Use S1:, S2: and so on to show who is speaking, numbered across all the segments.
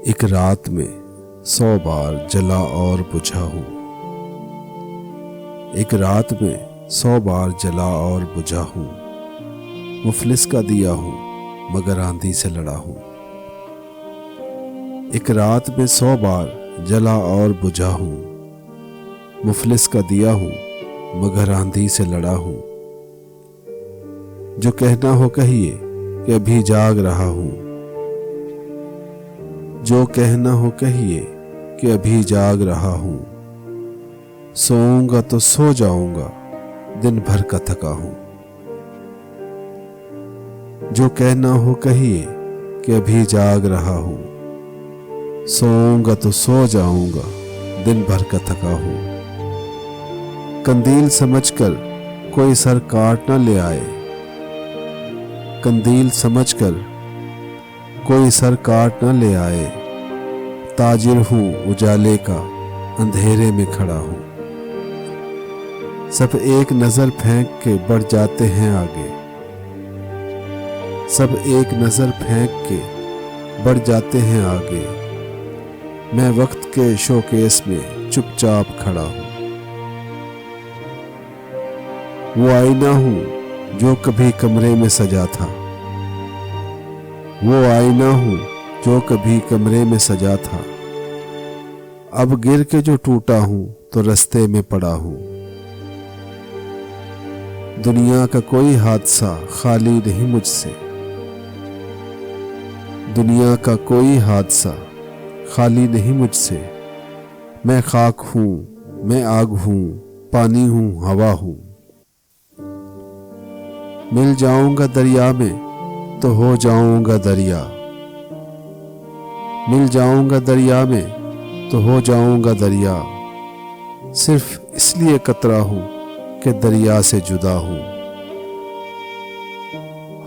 S1: एक रात में 100 बार जला और बुझा हूँ। एक रात में 100 बार जला और बुझा हूँ। मुफलिस का दिया हूँ मगर आंधी से लड़ा हूँ। एक रात में 100 बार जला और बुझा हूँ। मुफलिस का दिया हूँ मगर आंधी से लड़ा हूँ। जो कहना हो कहिए कि अभी जाग रहा हूँ। जो कहना हो कहिए कि अभी जाग रहा हूँ। सोऊंगा तो सो जाऊंगा, दिन भर का थका हूँ। जो कहना हो कहिए कि अभी जाग रहा हूँ। सोऊंगा तो सो जाऊंगा, दिन भर का थका हूँ। कंदील समझकर कोई सर काट न ले आए। कंदील समझकर कोई सर काट न ले आए। ताजिर हूँ उजाले का, अंधेरे में खड़ा हूँ। सब एक नजर फेंक के बढ़ जाते हैं आगे। सब एक नजर फेंक के बढ़ जाते हैं आगे। मैं वक्त के शोकेस में चुपचाप खड़ा हूँ। वो आईना हूँ जो कभी कमरे में सजा था। वो आईना हूँ जो कभी कमरे में सजा था। अब गिर के जो टूटा हूँ तो रास्ते में पड़ा हूँ। दुनिया का कोई हादसा खाली नहीं मुझसे। दुनिया का कोई हादसा खाली नहीं मुझसे। मैं खाक हूँ, मैं आग हूँ, पानी हूँ, हवा हूँ। मिल जाऊंगा दरिया में तो हो जाऊंगा दरिया। मिल जाऊंगा दरिया में तो हो जाऊंगा दरिया। सिर्फ इसलिए कतरा हूं कि दरिया से जुदा हूं।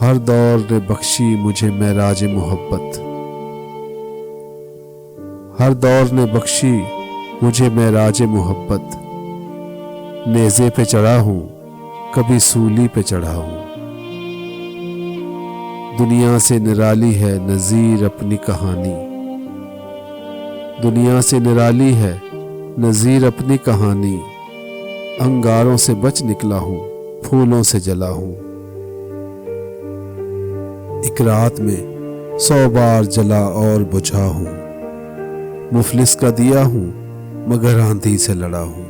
S1: हर दौर ने बख्शी मुझे मेराज मोहब्बत। हर दौर ने बख्शी मुझे मेराज मोहब्बत। नेज़े पे चढ़ा हूं, कभी सूली पे चढ़ा हूं। दुनिया से निराली है नज़ीर अपनी कहानी। दुनिया से निराली है नज़ीर अपनी कहानी। अंगारों से बच निकला हूँ, फूलों से जला हूँ। एक रात में 100 बार जला और बुझा हूँ। मुफलिस का दिया हूँ मगर आंधी से लड़ा हूँ।